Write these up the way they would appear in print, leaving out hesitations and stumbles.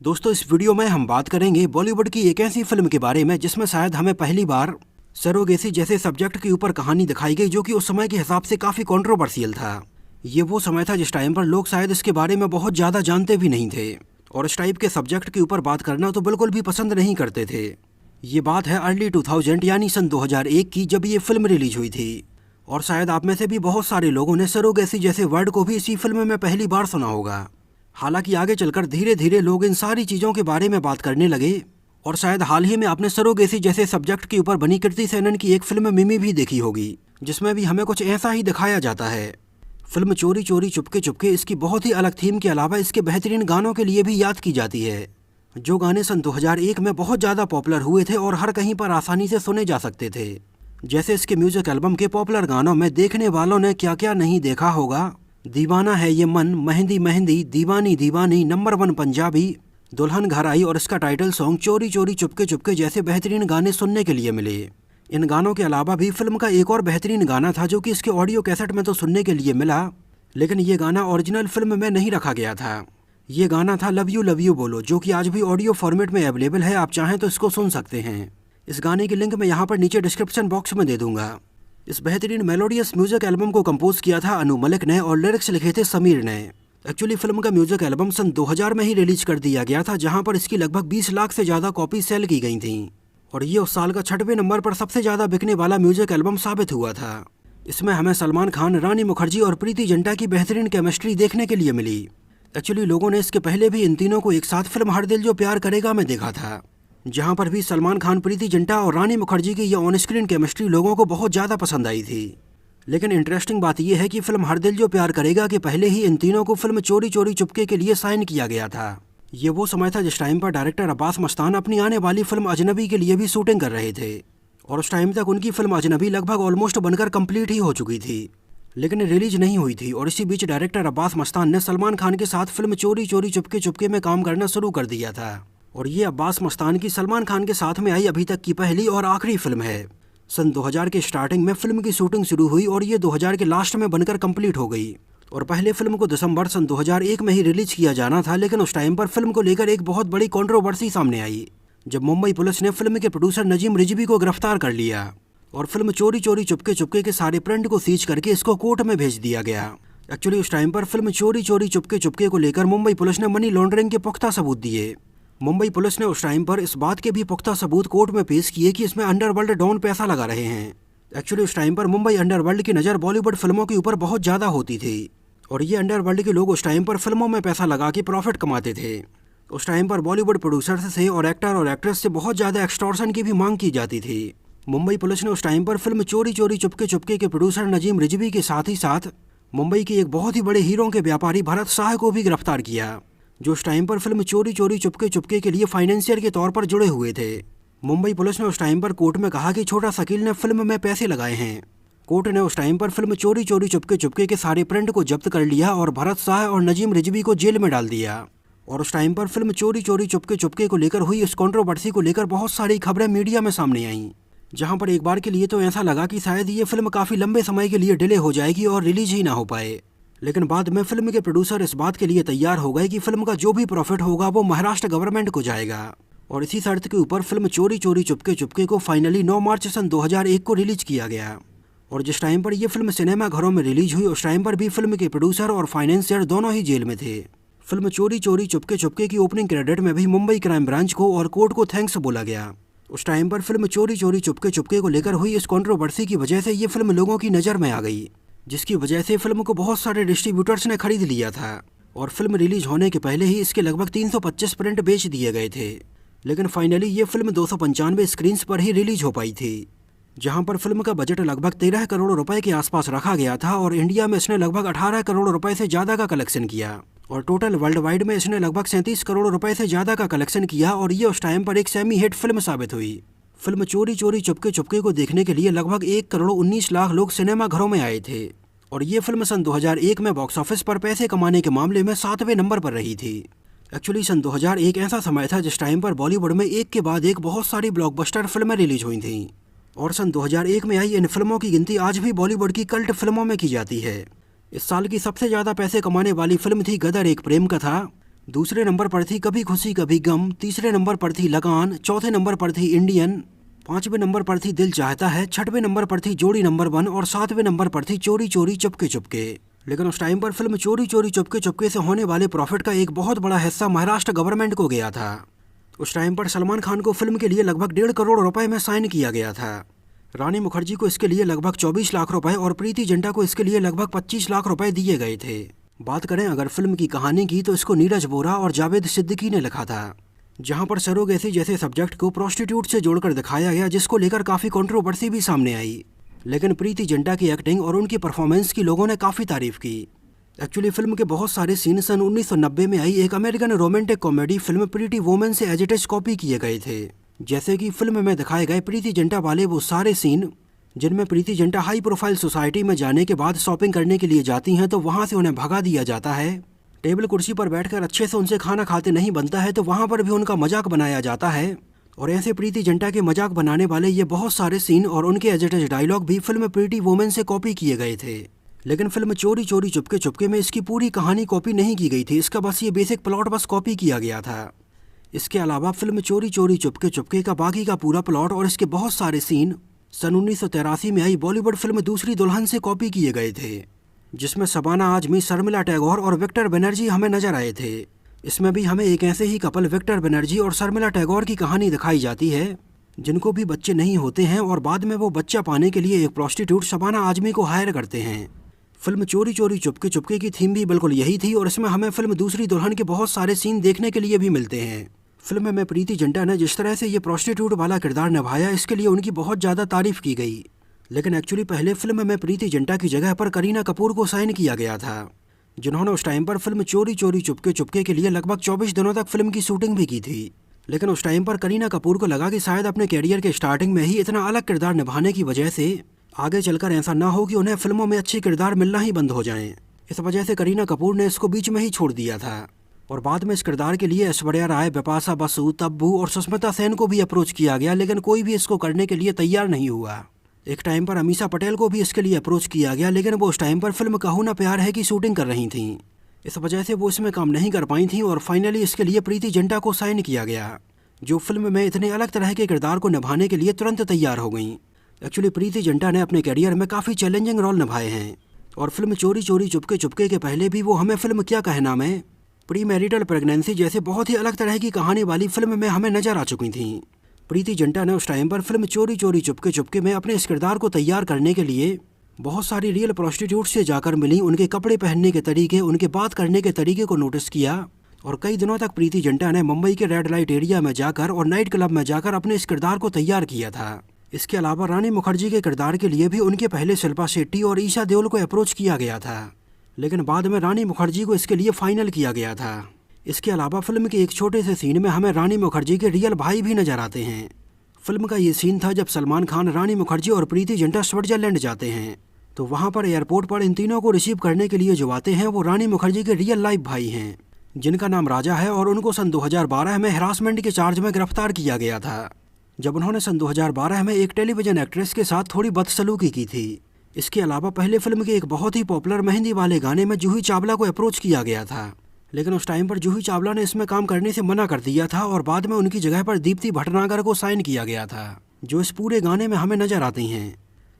दोस्तों, इस वीडियो में हम बात करेंगे बॉलीवुड की एक ऐसी फिल्म के बारे में जिसमें शायद हमें पहली बार सरोगेसी जैसे सब्जेक्ट के ऊपर कहानी दिखाई गई, जो कि उस समय के हिसाब से काफ़ी कंट्रोवर्शियल था। ये वो समय था जिस टाइम पर लोग शायद इसके बारे में बहुत ज़्यादा जानते भी नहीं थे और इस टाइप के सब्जेक्ट के ऊपर बात करना तो बिल्कुल भी पसंद नहीं करते थे। ये बात है अर्ली 2000 यानी सन 2001 की, जब ये फिल्म रिलीज हुई थी। और शायद आप में से भी बहुत सारे लोगों ने सरोगेसी जैसे वर्ड को भी इसी फिल्म में पहली बार सुना होगा। हालांकि आगे चलकर धीरे धीरे लोग इन सारी चीज़ों के बारे में बात करने लगे और शायद हाल ही में आपने सरोगेसी जैसे सब्जेक्ट के ऊपर बनी कृति सेनन की एक फिल्म मिमी भी देखी होगी, जिसमें भी हमें कुछ ऐसा ही दिखाया जाता है। फिल्म चोरी चोरी चुपके चुपके इसकी बहुत ही अलग थीम के अलावा इसके बेहतरीन गानों के लिए भी याद की जाती है, जो गाने सन 2001 में बहुत ज़्यादा पॉपुलर हुए थे और हर कहीं पर आसानी से सुने जा सकते थे। जैसे इसके म्यूजिक एल्बम के पॉपुलर गानों में देखने वालों ने क्या क्या नहीं देखा होगा, दीवाना है ये मन, मेहंदी मेहंदी, दीवानी दीवानी, नंबर 1 पंजाबी, दुल्हन घर आई और इसका टाइटल सॉन्ग चोरी चोरी चुपके चुपके जैसे बेहतरीन गाने सुनने के लिए मिले। इन गानों के अलावा भी फिल्म का एक और बेहतरीन गाना था जो कि इसके ऑडियो कैसेट में तो सुनने के लिए मिला, लेकिन ये गाना ओरिजिनल फिल्म में नहीं रखा गया था। ये गाना था लव यू बोलो, जो कि आज भी ऑडियो फॉर्मेट में अवेलेबल है। आप चाहें तो इसको सुन सकते हैं। इस गाने की लिंक मैं यहाँ पर नीचे डिस्क्रिप्शन बॉक्स में दे दूंगा। इस बेहतरीन मेलोडियस म्यूजिक एल्बम को कंपोज किया था अनु मलिक ने और लिरिक्स लिखे थे समीर ने। एक्चुअली फिल्म का म्यूजिक एल्बम सन 2000 में ही रिलीज कर दिया गया था, जहां पर इसकी लगभग 20 लाख से ज़्यादा कॉपी सेल की गई थी और ये उस साल का 6वें नंबर पर सबसे ज़्यादा बिकने वाला म्यूजिक एल्बम साबित हुआ था। इसमें हमें सलमान खान, रानी मुखर्जी और प्रीति जिंटा की बेहतरीन केमिस्ट्री देखने के लिए मिली। एक्चुअली लोगों ने इसके पहले भी इन तीनों को एक साथ फिल्म हर दिल जो प्यार करेगा में देखा था, जहां पर भी सलमान खान, प्रीति जिंटा और रानी मुखर्जी की ये ऑन स्क्रीन केमिस्ट्री लोगों को बहुत ज़्यादा पसंद आई थी। लेकिन इंटरेस्टिंग बात यह है कि फिल्म हर दिल जो प्यार करेगा के पहले ही इन तीनों को फिल्म चोरी चोरी चुपके के लिए साइन किया गया था। ये वो समय था जिस टाइम पर डायरेक्टर अब्बास मस्तान अपनी आने वाली फिल्म अजनबी के लिए भी शूटिंग कर रहे थे और उस टाइम तक उनकी फिल्म अजनबी लगभग ऑलमोस्ट बनकर कंप्लीट ही हो चुकी थी, लेकिन रिलीज नहीं हुई थी। और इसी बीच डायरेक्टर अब्बास मस्तान ने सलमान खान के साथ फिल्म चोरी चोरी चुपके चुपके में काम करना शुरू कर दिया था और ये अब्बास मस्तान की सलमान खान के साथ में आई अभी तक की पहली और आखिरी फिल्म है। सन 2000 के स्टार्टिंग में फिल्म की शूटिंग शुरू हुई और ये 2000 के लास्ट में बनकर कंप्लीट हो गई और पहले फिल्म को दिसंबर सन 2001 में ही रिलीज किया जाना था। लेकिन उस टाइम पर फिल्म को लेकर एक बहुत बड़ी कंट्रोवर्सी सामने आई, जब मुंबई पुलिस ने फिल्म के प्रोड्यूसर नजीम रिजवी को गिरफ्तार कर लिया और फिल्म चोरी चोरी चुपके चुपके के सारे प्रिंट को सीज करके इसको कोर्ट में भेज दिया गया। एक्चुअली उस टाइम पर फिल्म चोरी चोरी चुपके चुपके को लेकर मुंबई पुलिस ने मनी लॉन्ड्रिंग के पुख्ता सबूत दिए। मुंबई पुलिस ने उस टाइम पर इस बात के भी पुख्ता सबूत कोर्ट में पेश किए कि इसमें अंडरवर्ल्ड डॉन पैसा लगा रहे हैं। एक्चुअली उस टाइम पर मुंबई अंडरवर्ल्ड की नज़र बॉलीवुड फिल्मों के ऊपर बहुत ज़्यादा होती थी और ये अंडरवर्ल्ड के लोग उस टाइम पर फिल्मों में पैसा लगा के प्रॉफिट कमाते थे। उस टाइम पर बॉलीवुड प्रोड्यूसर्स से और एक्टर और एक्ट्रेस से बहुत ज़्यादा एक्सटॉर्शन की भी मांग की जाती थी। मुंबई पुलिस ने उस टाइम पर फिल्म चोरी चोरी चुपके चुपके के प्रोड्यूसर नजीम रिजवी के साथ ही साथ मुंबई के एक बहुत ही बड़े हीरो के व्यापारी भरत शाह को भी गिरफ्तार किया, जो उस टाइम पर फिल्म चोरी चोरी चुपके चुपके के लिए फाइनेंशियर के तौर पर जुड़े हुए थे। मुंबई पुलिस ने उस टाइम पर कोर्ट में कहा कि छोटा शकील ने फिल्म में पैसे लगाए हैं। कोर्ट ने उस टाइम पर फिल्म चोरी चोरी चुपके चुपके के सारे प्रिंट को जब्त कर लिया और भरत शाह और नजीम रिजवी को जेल में डाल दिया। और उस टाइम पर फिल्म चोरी चोरी चुपके चुपके को लेकर हुई इस कंट्रोवर्सी को लेकर बहुत सारी खबरें मीडिया में सामने आईं, जहां पर एक बार के लिए तो ऐसा लगा कि शायद ये फिल्म काफ़ी लंबे समय के लिए डिले हो जाएगी और रिलीज ही ना हो पाए। लेकिन बाद में फिल्म के प्रोड्यूसर इस बात के लिए तैयार हो गए कि फिल्म का जो भी प्रॉफिट होगा वो महाराष्ट्र गवर्नमेंट को जाएगा और इसी शर्त के ऊपर फिल्म चोरी चोरी चुपके चुपके को फाइनली 9 मार्च सन 2001 को रिलीज किया गया। और जिस टाइम पर यह फिल्म सिनेमा घरों में रिलीज हुई उस टाइम पर भी फिल्म के प्रोड्यूसर और फाइनेंशियर दोनों ही जेल में थे। फिल्म चोरी चोरी चुपके चुपके की ओपनिंग क्रेडिट में भी मुंबई क्राइम ब्रांच को और कोर्ट को थैंक्स बोला गया। उस टाइम पर फिल्म चोरी चोरी चुपके चुपके को लेकर हुई इस कंट्रोवर्सी की वजह से ये फिल्म लोगों की नज़र में आ गई, जिसकी वजह से फिल्म को बहुत सारे डिस्ट्रीब्यूटर्स ने खरीद लिया था और फिल्म रिलीज होने के पहले ही इसके लगभग 325 प्रिंट बेच दिए गए थे। लेकिन फाइनली ये फिल्म 295 स्क्रीन्स पर ही रिलीज हो पाई थी, जहां पर फिल्म का बजट लगभग 13 करोड़ रुपए के आसपास रखा गया था और इंडिया में इसने लगभग 18 करोड़ रुपए से ज़्यादा का कलेक्शन किया और टोटल वर्ल्ड वाइड में इसने लगभग 37 करोड़ रुपए से ज़्यादा का कलेक्शन किया और ये उस टाइम पर एक सेमी हिट फिल्म साबित हुई। फिल्म चोरी चोरी चुपके चुपके को देखने के लिए लगभग 1 करोड़ 19 लाख लोग सिनेमा घरों में आए थे और ये फिल्म सन 2001 में बॉक्स ऑफिस पर पैसे कमाने के मामले में 7वें नंबर पर रही थी। एक्चुअली सन 2001 ऐसा समय था जिस टाइम पर बॉलीवुड में एक के बाद एक बहुत सारी ब्लॉकबस्टर फिल्में रिलीज हुई थीं और सन 2001 में आई इन फिल्मों की गिनती आज भी बॉलीवुड की कल्ट फिल्मों में की जाती है। इस साल की सबसे ज़्यादा पैसे कमाने वाली फिल्म थी गदर एक प्रेम कथा, दूसरे नंबर पर थी कभी खुशी कभी गम, तीसरे नंबर पर थी लगान, चौथे नंबर पर थी इंडियन, पांचवें नंबर पर थी दिल चाहता है, छठवें नंबर पर थी जोड़ी नंबर 1 और सातवें नंबर पर थी चोरी चोरी चुपके चुपके। लेकिन उस टाइम पर फिल्म चोरी चोरी चुपके चुपके से होने वाले प्रॉफिट का एक बहुत बड़ा हिस्सा महाराष्ट्र गवर्नमेंट को गया था। उस टाइम पर सलमान खान को फिल्म के लिए लगभग 1.5 करोड़ रुपए में साइन किया गया था। रानी मुखर्जी को इसके लिए लगभग 24 लाख रुपए और प्रीति जिंटा को इसके लिए लगभग 25 लाख रुपए दिए गए थे। बात करें अगर फिल्म की कहानी की तो इसको नीरज वोरा और जावेद सिद्दीकी ने लिखा था, जहां पर सरोगेसी जैसे सब्जेक्ट को प्रोस्टिट्यूट से जोड़कर दिखाया गया, जिसको लेकर काफ़ी कंट्रोवर्सी भी सामने आई। लेकिन प्रीति जिंटा की एक्टिंग और उनकी परफॉर्मेंस की लोगों ने काफ़ी तारीफ की। एक्चुअली फिल्म के बहुत सारे सीन सन 1990 में आई एक American romantic comedy film pretty women से एज इट इज कॉपी किए गए थे। जैसे कि फिल्म में दिखाए गए प्रीति जिंटा वाले वो सारे सीन जिनमें Preity Zinta high profile society में जाने के बाद शॉपिंग करने के लिए जाती हैं तो वहाँ से उन्हें भगा दिया जाता है। टेबल कुर्सी पर बैठकर अच्छे से उनसे खाना खाते नहीं बनता है तो वहाँ पर भी उनका मजाक बनाया जाता है। और ऐसे प्रीति जिंटा के मजाक बनाने वाले ये बहुत सारे सीन और उनके एज इट इज डायलॉग भी फिल्म प्रीटी वुमेन से कॉपी किए गए थे। लेकिन फिल्म चोरी चोरी चुपके चुपके में इसकी पूरी कहानी कॉपी नहीं की गई थी, इसका बस ये बेसिक प्लॉट बस कॉपी किया गया था। इसके अलावा फिल्म चोरी चोरी चुपके चुपके का बाकी का पूरा प्लॉट और इसके बहुत सारे सीन सन 1983 में आई बॉलीवुड फिल्म दूसरी दुल्हन से कॉपी किए गए थे, जिसमें शबाना आजमी, शर्मिला टैगोर और विक्टर बनर्जी हमें नजर आए थे। इसमें भी हमें एक ऐसे ही कपल विक्टर बनर्जी और शर्मिला टैगोर की कहानी दिखाई जाती है जिनको भी बच्चे नहीं होते हैं और बाद में वो बच्चा पाने के लिए एक प्रोस्टिट्यूट शबाना आजमी को हायर करते हैं। फिल्म चोरी चोरी चुपके चुपके की थीम भी बिल्कुल यही थी और इसमें हमें फिल्म दूसरी दुल्हन के बहुत सारे सीन देखने के लिए भी मिलते हैं। फिल्म में प्रीति जिंटा ने जिस तरह से ये प्रोस्टिट्यूट वाला किरदार निभाया इसके लिए उनकी बहुत ज़्यादा तारीफ की गई। लेकिन एक्चुअली पहले फिल्म में प्रीति जिंटा की जगह पर करीना कपूर को साइन किया गया था, जिन्होंने उस टाइम पर फिल्म चोरी चोरी चुपके चुपके के लिए लगभग 24 दिनों तक फिल्म की शूटिंग भी की थी। लेकिन उस टाइम पर करीना कपूर को लगा कि शायद अपने कैरियर के स्टार्टिंग में ही इतना अलग किरदार निभाने की वजह से आगे चलकर ऐसा ना हो कि उन्हें फिल्मों में अच्छे किरदार मिलना ही बंद हो जाएं। इस वजह से करीना कपूर ने इसको बीच में ही छोड़ दिया था और बाद में इस किरदार के लिए ऐश्वर्या राय, बिपाशा बसु, तब्बू और सुष्मिता सेन को भी अप्रोच किया गया, लेकिन कोई भी इसको करने के लिए तैयार नहीं हुआ। एक टाइम पर अमीषा पटेल को भी इसके लिए अप्रोच किया गया, लेकिन वो उस टाइम पर फिल्म कहूँ ना प्यार है की शूटिंग कर रही थीं। इस वजह से वो इसमें काम नहीं कर पाई थीं और फाइनली इसके लिए प्रीति जिंटा को साइन किया गया, जो फिल्म में इतने अलग तरह के किरदार को निभाने के लिए तुरंत तैयार हो गई। एक्चुअली प्रीति जिंटा ने अपने करियर में काफ़ी चैलेंजिंग रोल निभाए हैं और फिल्म चोरी चोरी चुपके चुपके के पहले भी वो हमें फिल्म क्या कहना में प्री मैरिटल प्रेगनेंसी जैसे बहुत ही अलग तरह की कहानी वाली फिल्म में हमें नजर आ चुकी थी। प्रीति जिंटा ने उस टाइम पर फिल्म चोरी चोरी चुपके चुपके में अपने इस किरदार को तैयार करने के लिए बहुत सारी रियल प्रोस्टिट्यूट से जाकर मिली, उनके कपड़े पहनने के तरीके, उनके बात करने के तरीके को नोटिस किया और कई दिनों तक प्रीति जिंटा ने मुंबई के रेड लाइट एरिया में जाकर और नाइट क्लब में जाकर अपने इस किरदार को तैयार किया था। इसके अलावा रानी मुखर्जी के किरदार के लिए भी उनके पहले शिल्पा शेट्टी और ईशा देओल को अप्रोच किया गया था, लेकिन बाद में रानी मुखर्जी को इसके लिए फाइनल किया गया था। इसके अलावा फिल्म के एक छोटे से सीन में हमें रानी मुखर्जी के रियल भाई भी नजर आते हैं। फिल्म का ये सीन था जब सलमान खान, रानी मुखर्जी और प्रीति जिंटा स्विट्जरलैंड जाते हैं, तो वहाँ पर एयरपोर्ट पर इन तीनों को रिसीव करने के लिए जो आते हैं वो रानी मुखर्जी के रियल लाइफ भाई हैं, जिनका नाम राजा है और उनको सन 2012 में हरासमेंट के चार्ज में गिरफ्तार किया गया था, जब उन्होंने सन 2012 में एक टेलीविजन एक्ट्रेस के साथ थोड़ी बदसलूकी की थी। इसके अलावा पहले फिल्म के एक बहुत ही पॉपुलर मेहंदी वाले गाने में जूही चावला को अप्रोच किया गया था, लेकिन उस टाइम पर जूही चावला ने इसमें काम करने से मना कर दिया था और बाद में उनकी जगह पर दीप्ति भटनागर को साइन किया गया था, जो इस पूरे गाने में हमें नजर आती हैं।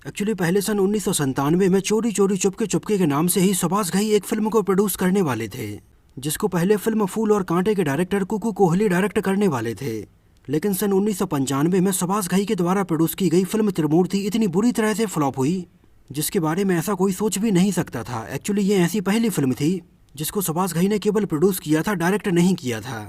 एक्चुअली पहले सन 1997 में चोरी चोरी चुपके चुपके के नाम से ही सुभाष घई एक फिल्म को प्रोड्यूस करने वाले थे, जिसको पहले फिल्म फूल और कांटे के डायरेक्टर कुकू कोहली डायरेक्ट करने वाले थे। लेकिन सन 1995 में सुभाष घई के द्वारा प्रोड्यूस की गई फिल्म त्रिमूर्ति इतनी बुरी तरह से फ्लॉप हुई, जिसके बारे में ऐसा कोई सोच भी नहीं सकता था। एक्चुअली ये ऐसी पहली फिल्म थी जिसको सुभाष घई ने केवल प्रोड्यूस किया था, डायरेक्ट नहीं किया था।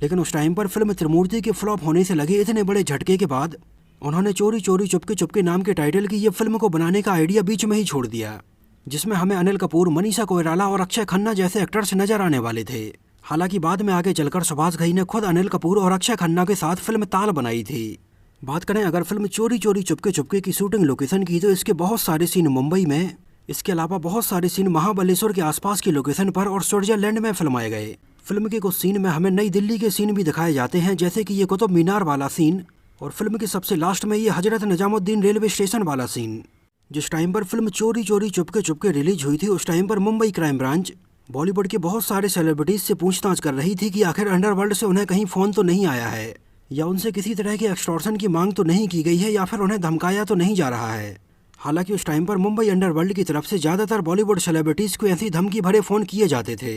लेकिन उस टाइम पर फिल्म त्रिमूर्ति के फ्लॉप होने से लगे इतने बड़े झटके के बाद उन्होंने चोरी चोरी चुपके चुपके नाम के टाइटल की ये फिल्म को बनाने का आइडिया बीच में ही छोड़ दिया, जिसमें हमें अनिल कपूर, मनीषा कोइराला और अक्षय खन्ना जैसे एक्टर्स नजर आने वाले थे। हालांकि बाद में आगे चलकर सुभाष घई ने खुद अनिल कपूर और अक्षय खन्ना के साथ फिल्म ताल बनाई थी। बात करें अगर फिल्म चोरी चोरी चुपके चुपके की शूटिंग लोकेशन की, तो इसके बहुत सारे सीन मुंबई में, इसके अलावा बहुत सारे सीन महाबलेश्वर के आसपास की लोकेशन पर और स्विट्जरलैंड में फिल्माए गए। फिल्म के कुछ सीन में हमें नई दिल्ली के सीन भी दिखाए जाते हैं, जैसे कि ये कुतुब मीनार वाला सीन और फिल्म के सबसे लास्ट में ये हजरत निजामुद्दीन रेलवे स्टेशन वाला सीन। जिस टाइम पर फिल्म चोरी चोरी चुपके चुपके रिलीज हुई थी उस टाइम पर मुंबई क्राइम ब्रांच बॉलीवुड के बहुत सारे सेलिब्रिटीज से पूछताछ कर रही थी कि आखिर अंडरवर्ल्ड से उन्हें कहीं फ़ोन तो नहीं आया है, या उनसे किसी तरह की एक्सटॉर्शन की मांग तो नहीं की गई है, या फिर उन्हें धमकाया तो नहीं जा रहा है। हालांकि उस टाइम पर मुंबई अंडरवर्ल्ड की तरफ से ज़्यादातर बॉलीवुड सेलिब्रिटीज़ को ऐसी धमकी भरे फ़ोन किए जाते थे।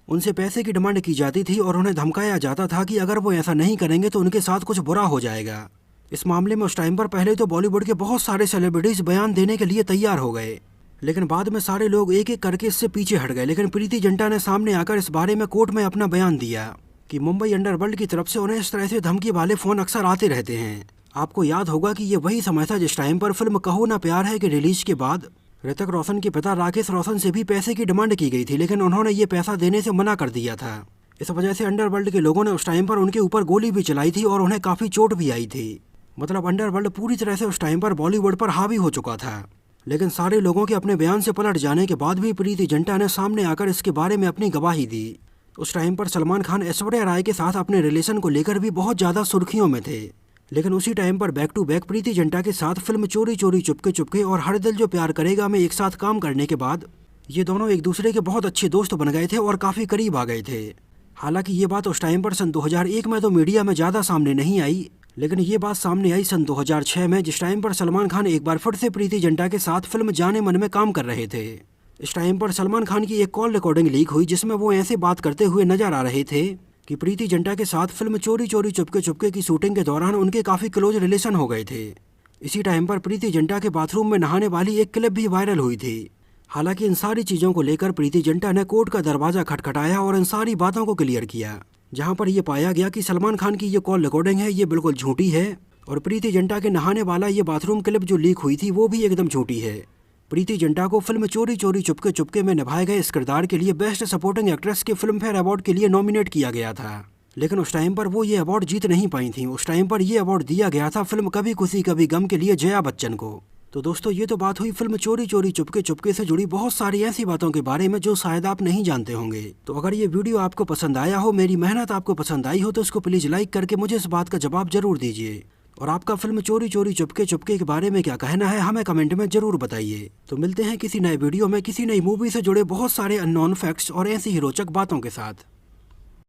उनसे पैसे की डिमांड की जाती थी और उन्हें धमकाया जाता था कि अगर वो ऐसा नहीं करेंगे तो उनके साथ कुछ बुरा हो जाएगा। इस मामले में उस टाइम पर पहले तो बॉलीवुड के बहुत सारे सेलिब्रिटीज़ बयान देने के लिए तैयार हो गए, लेकिन बाद में सारे लोग एक एक करके इससे पीछे हट गए। लेकिन प्रीति जिंटा ने सामने आकर इस बारे में कोर्ट में अपना बयान दिया कि मुंबई अंडरवर्ल्ड की तरफ से उन्हें इस तरह से धमकी वाले फ़ोन अक्सर आते रहते हैं। आपको याद होगा कि ये वही समय था जिस टाइम पर फिल्म कहो ना प्यार है के रिलीज के बाद ऋतिक रोशन के पिता राकेश रोशन से भी पैसे की डिमांड की गई थी, लेकिन उन्होंने ये पैसा देने से मना कर दिया था। इस वजह से अंडरवर्ल्ड के लोगों ने उस टाइम पर उनके ऊपर गोली भी चलाई थी और उन्हें काफ़ी चोट भी आई थी। मतलब अंडरवर्ल्ड पूरी तरह से उस टाइम पर बॉलीवुड पर हावी हो चुका था। लेकिन सारे लोगों के अपने बयान से पलट जाने के बाद भी प्रीति जिंटा ने सामने आकर इसके बारे में अपनी गवाही दी। उस टाइम पर सलमान खान ऐश्वर्या राय के साथ अपने रिलेशन को लेकर भी बहुत ज़्यादा सुर्खियों में थे। लेकिन उसी टाइम पर back to back Preity Zinta के साथ फिल्म चोरी चोरी चुपके चुपके और हर दिल जो प्यार करेगा में एक साथ काम करने के बाद ये दोनों एक दूसरे के बहुत अच्छे दोस्त बन गए थे और काफ़ी करीब आ गए थे। हालांकि ये बात उस टाइम पर सन 2001 में तो मीडिया में ज़्यादा सामने नहीं आई, लेकिन ये बात सामने आई सन 2006 में, जिस टाइम पर सलमान खान एक बार फिर से प्रीति जिंटा के साथ फिल्म जाने मन में काम कर रहे थे। इस टाइम पर सलमान खान की एक कॉल रिकॉर्डिंग लीक हुई जिसमें वो ऐसे बात करते हुए नजर आ रहे थे कि प्रीति जिंटा के साथ फिल्म चोरी चोरी चुपके चुपके की शूटिंग के दौरान उनके काफ़ी क्लोज रिलेशन हो गए थे। इसी टाइम पर प्रीति जिंटा के बाथरूम में नहाने वाली एक क्लिप भी वायरल हुई थी। हालांकि इन सारी चीज़ों को लेकर प्रीति जिंटा ने कोर्ट का दरवाज़ा खटखटाया और इन सारी बातों को क्लियर किया, जहां पर यह पाया गया कि सलमान खान की ये कॉल रिकॉर्डिंग है ये बिल्कुल झूठी है और प्रीति जिंटा के नहाने वाला ये बाथरूम क्लिप जो लीक हुई थी वो भी एकदम झूठी है। प्रीति जिंटा को फिल्म चोरी चोरी चुपके चुपके में निभाए गए इस किरदार के लिए बेस्ट सपोर्टिंग एक्ट्रेस के फिल्म फेयर अवार्ड के लिए नॉमिनेट किया गया था, लेकिन उस टाइम पर वो ये अवार्ड जीत नहीं पाई थी। उस टाइम पर ये अवार्ड दिया गया था फिल्म कभी खुशी कभी गम के लिए जया बच्चन को। तो दोस्तों ये तो बात हुई फिल्म चोरी चोरी चुपके चुपके से जुड़ी बहुत सारी ऐसी बातों के बारे में जो शायद आप नहीं जानते होंगे। तो अगर ये वीडियो आपको पसंद आया हो, मेरी मेहनत आपको पसंद आई हो, तो इसको प्लीज़ लाइक करके मुझे इस बात का जवाब जरूर दीजिए। और आपका फिल्म चोरी चोरी चुपके चुपके के बारे में क्या कहना है हमें कमेंट में जरूर बताइए। तो मिलते हैं किसी नए वीडियो में किसी नई मूवी से जुड़े बहुत सारे अननोन फैक्ट्स और ऐसी ही रोचक बातों के साथ।